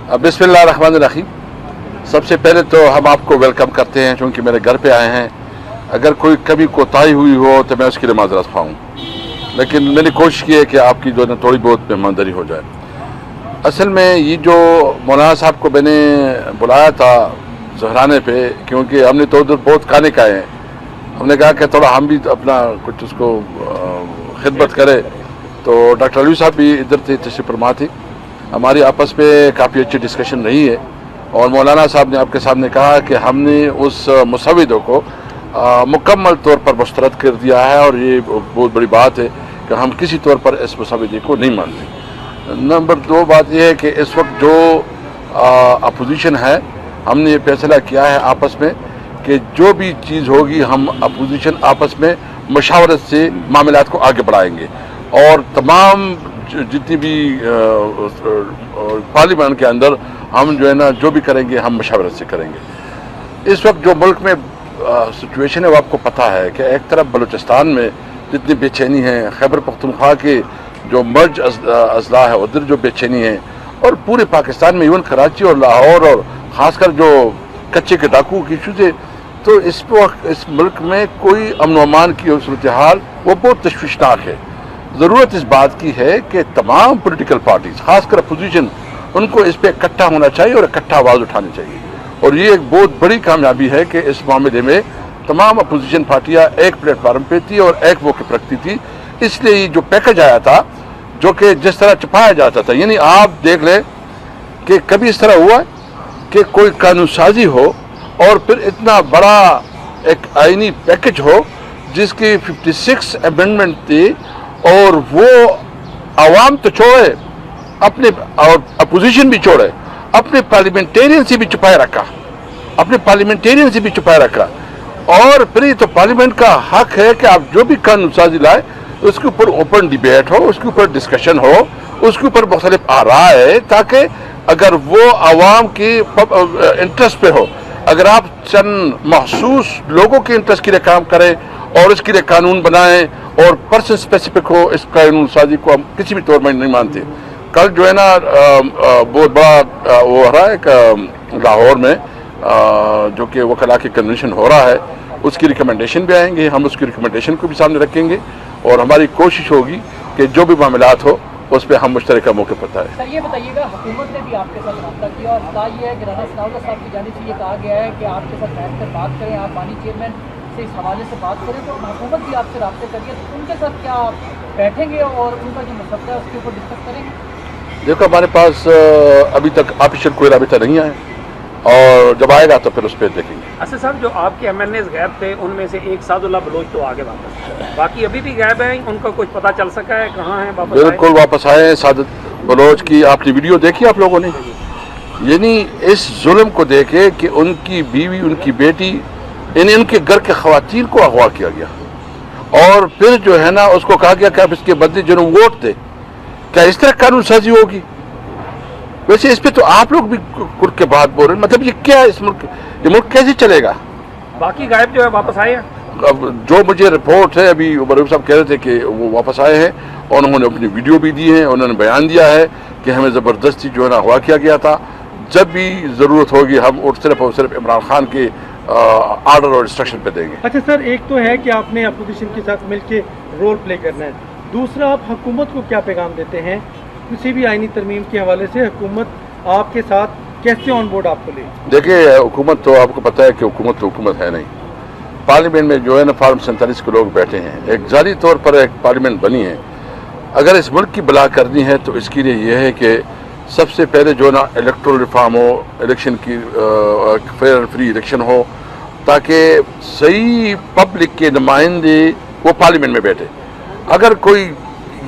बिस्मिल्लाहिर्रहमानिर्रहीम। सबसे पहले तो हम आपको वेलकम करते हैं क्योंकि मेरे घर पे आए हैं। अगर कोई कभी कोताही हुई हो तो मैं उसके लिए माजरत ख्वाह हूँ, लेकिन मैंने कोशिश की है कि आपकी जो है ना थोड़ी बहुत मेहमानदारी हो जाए। असल में ये जो मौलाना साहब को मैंने बुलाया था जहराने पे, क्योंकि हमने तो उधर बहुत खाने खाए हैं, हमने कहा कि थोड़ा हम भी अपना कुछ उसको खिदमत करें। तो डॉक्टर अली साहब भी इधर थे, तशरीफ फरमा थी। हमारी आपस में काफ़ी अच्छी डिस्कशन रही है और मौलाना साहब ने आपके सामने कहा कि हमने उस मुसव्विदों को मुकम्मल तौर पर मुस्तरद कर दिया है और ये बहुत बड़ी बात है कि हम किसी तौर पर इस मुसव्विदे को नहीं मानते। नंबर 2 बात यह है कि इस वक्त जो अपोजिशन है, हमने ये फैसला किया है आपस में कि जो भी चीज़ होगी हम अपोजिशन आपस में मशावरत से मामलात को आगे बढ़ाएंगे और तमाम जितनी भी पार्लियामेंट के अंदर हम जो है ना जो भी करेंगे हम मशावरत से करेंगे। इस वक्त जो मुल्क में सिचुएशन है वो आपको पता है कि एक तरफ बलूचिस्तान में जितनी बेचैनी है, खैबर पख्तूनख्वा के जो मर्ज अजला है उधर जो बेचैनी है, और पूरे पाकिस्तान में इवन कराची और लाहौर और ख़ासकर जो कच्चे के डाकू की इशूज़ है, तो इस वक्त इस मुल्क में कोई अमन अमान की सूरत हाल वो बहुत तशवीशनाक है। ज़रूरत इस बात की है कि तमाम पॉलिटिकल पार्टीज खासकर अपोजिशन उनको इस पर इकट्ठा होना चाहिए और इकट्ठा आवाज़ उठानी चाहिए, और ये एक बहुत बड़ी कामयाबी है कि इस मामले में तमाम अपोजिशन पार्टियां एक प्लेटफार्म पे थी और एक मौके पर रखती थी। इसलिए ये जो पैकेज आया था जो कि जिस तरह छुपाया जाता था, यानी आप देख लें कि कभी इस तरह हुआ कि कोई कानून साजी हो और फिर इतना बड़ा एक आईनी पैकेज हो जिसकी 56 अमेंडमेंट थी और वो आवाम तो छोड़े अपने और अपोजिशन भी छोड़े, अपने पार्लियामेंटेरियन से भी छुपाए रखा, और फिर तो पार्लियामेंट का हक है कि आप जो भी कानून साजी लाए उसके ऊपर ओपन डिबेट हो, उसके ऊपर डिस्कशन हो, उसके ऊपर मुख्तलिफ आराय है, ताकि अगर वो आवाम की इंटरेस्ट पे हो, अगर आप चंद महसूस लोगों के इंटरेस्ट के लिए काम करें और इसके लिए कानून बनाएं और पर्सन स्पेसिफिक हो, इस कानून साजी को हम किसी भी तौर में नहीं मानते। कल जो है ना बहुत बड़ा वो हो रहा है लाहौर में जो कि वकला की कन्वेंशन हो रहा है, उसकी रिकमेंडेशन भी आएंगे, हम उसकी रिकमेंडेशन को भी सामने रखेंगे और हमारी कोशिश होगी कि जो भी मामलात हो उस पर हम मुश्तरका मौके पर आए। सर ये बताइएगा, हुकूमत ने भी आपके साथ रब्ता किया और कहा यह है कि राना सनाउल्लाह साहब की जानिब से ये कहा गया है कि आपके साथ बैठ कर बात करें, आप पानी चेयरमैन से इस हवाले से बात करें, तो हुकूमत भी आपसे रब्ते करिए, तो उनके साथ क्या आप बैठेंगे और उनका जो मसला है उसके ऊपर डिस्कस करेंगे? देखो, हमारे पास अभी तक ऑफिशियल कोई राबिता नहीं आया और जब आएगा तो फिर उस पर देखेंगे। अच्छा सर, जो आपके MNAs गायब थे उनमें से एक सादुल्लाह बलोच तो आगे वापस, बाकी अभी भी गायब हैं, उनका कुछ पता चल सका है कहाँ हैं वापस? बिल्कुल वापस आए। सादत बलोच की आपने वीडियो देखी आप लोगों ने? यानी इस जुल्म को देखे कि उनकी बीवी, उनकी बेटी, यानी उनके घर के खवातीन को अगवा किया गया और फिर जो है ना उसको कहा गया कि आप इसके बदले जो वोट दे। क्या इस तरह कानून साजी होगी? वैसे इस पे तो आप लोग भी खुल के बात बोल रहे हैं, मतलब ये क्या है? ये मुल्क कैसे चलेगा? बाकी गायब जो है वापस आए हैं? अब जो मुझे रिपोर्ट है, अभी बरूफ साहब कह रहे थे कि वो वापस आए हैं और उन्होंने अपनी वीडियो भी दी है, उन्होंने बयान दिया है कि हमें ज़बरदस्ती जो है ना अगवा किया गया था। जब भी ज़रूरत होगी हम और सिर्फ इमरान खान के आर्डर और इंस्ट्रक्शन पे देंगे। अच्छा सर, एक तो है कि आपने अपोजिशन के साथ मिलकर रोल प्ले करना है, दूसरा आप हुकूमत को क्या पैगाम देते हैं किसी भी आईनी तरमीम के हवाले से? हुकूमत आपके साथ कैसे ऑन बोर्ड आपको ले? देखिए, हुकूमत तो आपको पता है कि हुकूमत तो हुकूमत है नहीं। पार्लियामेंट में जो है ना फार्म 47 के लोग बैठे हैं, एक जाली तौर पर एक पार्लियामेंट बनी है। अगर इस मुल्क की बला करनी है तो इसके लिए यह है कि सबसे पहले जो ना इलेक्टोरल रिफॉर्म हो, इलेक्शन की फेयर एंड फ्री इलेक्शन हो, ताकि सही पब्लिक के नुमाइंदे वो पार्लियामेंट में बैठे। अगर कोई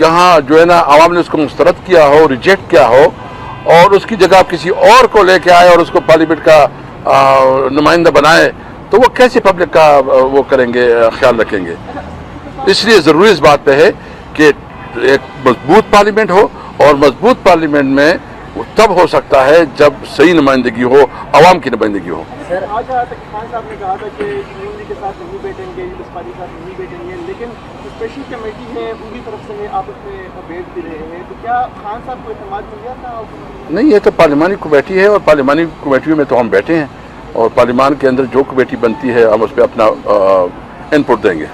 यहाँ जो है ना आवाम ने उसको मुस्तरद किया हो, रिजेक्ट किया हो और उसकी जगह किसी और को लेके आए और उसको पार्लियामेंट का नुमाइंदा बनाए, तो वो कैसे पब्लिक का वो करेंगे, ख्याल रखेंगे? इसलिए ज़रूरी इस बात पे है कि एक मजबूत पार्लियामेंट हो, और मजबूत पार्लियामेंट में तब हो सकता है जब सही नुमाइंदगी हो, आवाम की नुमाइंदगी हो। सर आज खान साहब ने कहा था कि नून के साथ नहीं बैठेंगे, बसपा के साथ नहीं बैठेंगे, लेकिन स्पेशल कमेटी है उनकी तरफ से आपस में भेज भी रहे हैं, तो क्या खान साहब को एतमाद मिल गया था? नहीं, ये तो पार्लिमानी कमेटी है और पार्लिमानी कमेटियों में तो हम बैठे हैं और पार्लिमान के अंदर जो कमेटी बनती है हम उस पर अपना इनपुट देंगे।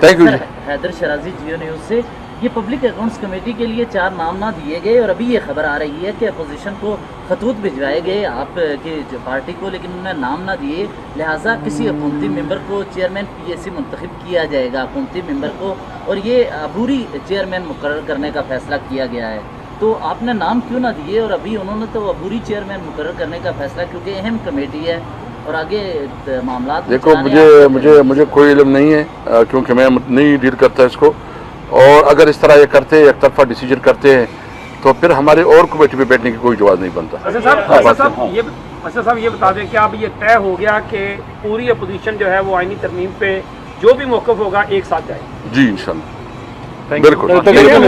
Thank you. Haider Shirazi, Geo News से। ये पब्लिक अकाउंट्स कमेटी के लिए 4 नाम ना दिए गए और अभी ये खबर आ रही है कि अपोजिशन को खतूत भिजवाए गए आपके जो पार्टी को, लेकिन उन्होंने नाम ना दिए, लिहाजा किसी हुकूमती मेंबर को चेयरमैन पीएसी मुंतखब किया जाएगा हुकूमती मेंबर को, और ये अबूरी चेयरमैन मुकर्रर करने का फैसला किया गया है। तो आपने नाम क्यों ना दिए? और अभी उन्होंने तो अबूरी चेयरमैन मुकर्रर करने का फैसला, क्योंकि अहम कमेटी है और आगे मामला। देखो, मुझे कोई इल्म नहीं है क्योंकि मैं नहीं डील करता इसको, और अगर इस तरह ये करते हैं, एक तरफा डिसीजन करते हैं, तो फिर हमारे और कमेटी में बैठने की कोई जवाब नहीं बनता। अच्छा साहब ये बता दें कि अब ये तय हो गया कि पूरी अपोजिशन जो है वो आईनी तरमीम पे जो भी मौक़िफ़ होगा एक साथ जाएगी? जी इंशाल्लाह, बिल्कुल हो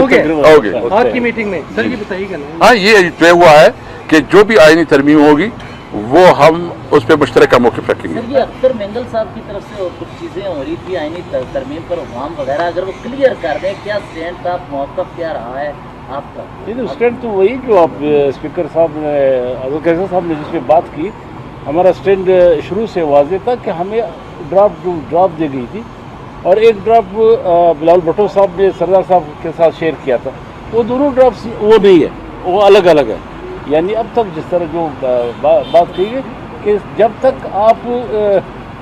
गया आज की मीटिंग में। सर ये बताइएगा ना। हाँ, ये तय हुआ है कि जो भी आईनी तरमीम होगी वो हम उस पर मुश्तरका मौक़िफ़ रखेंगे। सर ये अख्तर मेंगल साहब की तरफ से कुछ चीज़ें हो रही थी आईनी तरमीम पर हुकाम वगैरह, अगर वो क्लियर कर दें क्या स्टैंड था, मौक़िफ़ क्या रहा है आपका? नहीं, स्टैंड तो वही जो आप स्पीकर साहब ने, अब्दुल कैसर साहब ने जिस पे बात की, हमारा स्टैंड शुरू से वाज़ेह था कि हमें ड्राफ्ट दी गई थी और एक ड्राफ्ट बिलावल भुट्टो साहब ने सरदार साहब के साथ शेयर किया था, वो दोनों ड्राफ्ट वो नहीं है, वो अलग अलग है। यानी अब तक जिस तरह जो बात कही है कि जब तक आप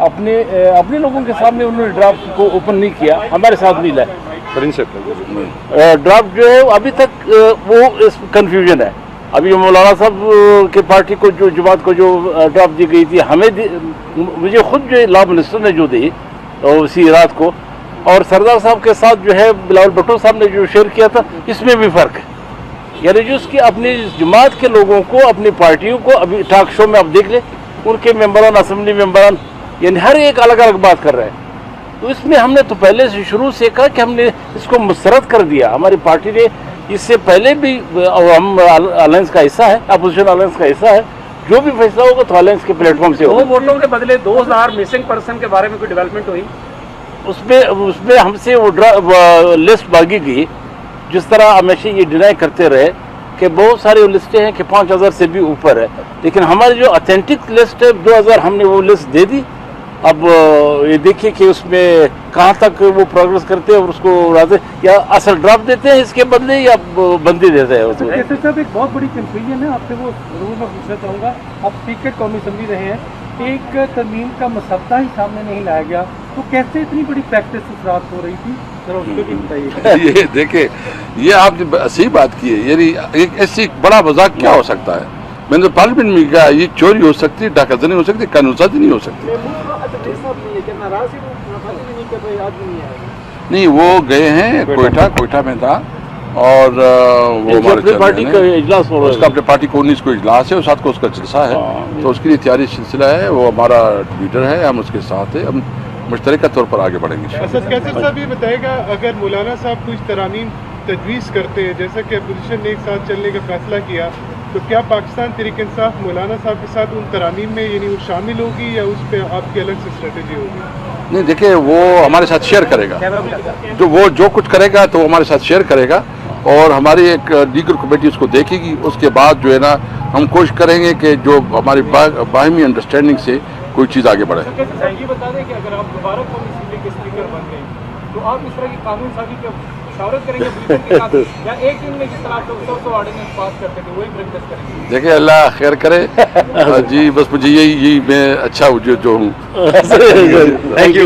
अपने लोगों के सामने उन्होंने ड्राफ्ट को ओपन नहीं किया, हमारे साथ नहीं लाए ड्राफ्ट जो है अभी तक वो कंफ्यूजन है। अभी मौलाना साहब के पार्टी को जो जमात को जो ड्राफ्ट दी गई थी, मुझे खुद जो लॉ मिनिस्टर ने जो दी उसी रात को, और सरदार साहब के साथ जो है बिलावल भुट्टो साहब ने जो शेयर किया था, इसमें भी फ़र्क है। यानी जो उसकी अपनी जमात के लोगों को, अपनी पार्टियों को, अभी टॉक शो में आप देख ले उनके मेंबरान, असेंबली मेंबरान, यानी हर एक अलग अलग बात कर रहे हैं। तो इसमें हमने तो पहले से शुरू से कहा कि हमने इसको मुस्तरद कर दिया। हमारी पार्टी ने इससे पहले भी, हम अलायंस का हिस्सा है, अपोजिशन अलायंस का हिस्सा है, जो भी फैसला होगा तो अलायंस के प्लेटफॉर्म से होगा। 2 वोटों के बदले 2000 मिसिंग पर्सन के बारे में कोई डेवलपमेंट हुई? उसमें हमसे वो लिस्ट मांगी गई, जिस तरह हमेशा ये डिनाई करते रहे कि बहुत सारी लिस्टें हैं कि 5000 से भी ऊपर है, लेकिन हमारी जो ऑथेंटिक लिस्ट है 2000 हमने वो लिस्ट दे दी। अब ये देखिए कि उसमें कहाँ तक वो प्रोग्रेस करते हैं और उसको या असल ड्राफ्ट देते हैं इसके बदले या बंदी देते हैं उसमें। कैसे साहब एक बहुत बड़ी कंफ्यूजन है, आपसे वो जरूर मैं पूछना चाहूँगा। आप स्पीकर कौमी असम्बली रहे हैं, एक तरमीम का मसवदा ही सामने नहीं लाया गया, तो कैसे इतनी बड़ी प्रैक्टिस उस रात हो रही थी? जरा उसको भी बताइए। ये देखिए, ये आपने सही बात की है, यानी एक ऐसी बड़ा मजाक क्या हो सकता है? मैंने तो पार्लियामेंट में कहा ये चोरी हो सकती है, डाकाजनी हो सकती है, कानूनसाजी नहीं हो सकती। नहीं, वो गए हैं कोयटा में था और वो हमारे पार्टी का इजलास हो रहा है, उसका अपने पार्टी को 19 को इजलास है और 7 को उसका जलसा है, तो उसके लिए तैयारी सिलसिला है। वो हमारा लीडर है, हम उसके साथ हैं, हम मुश्तरका तौर पर आगे बढ़ेंगे। असद कैसर साहब ये बताएगा, अगर मौलाना साहब कुछ तरामीम तजवीज़ करते हैं, जैसा कि अपोजिशन ने एक साथ चलने का फैसला किया, तो क्या पाकिस्तान तहरीक इंसाफ मौलाना साहब के साथ उन तरामीम में यानी वो शामिल होगी या उस पर आपकी अलग से स्ट्रेटजी होगी? नहीं, देखिए, वो हमारे साथ शेयर करेगा, जो कुछ करेगा तो हमारे साथ शेयर करेगा और हमारी एक लीगल कमेटी उसको देखेगी। उसके बाद जो है ना, हम कोशिश करेंगे कि जो हमारी बाहमी अंडरस्टैंडिंग से कोई चीज़ आगे बढ़े। ये बता दें कि अगर आप दोबारा कौमी असम्बली के स्पीकर बन गए तो आप इस तरह की कानून साजी पे मुशावरत करेंगे के साथ, या एक दिन में जिस तरह आप 100 ऑर्डिनेंस पास करते थे वही प्रैक्टिस करेंगे? देखिए, अल्लाह खैर करे जी, बस मुझे यही मैं अच्छा जो हूँ। Thank you.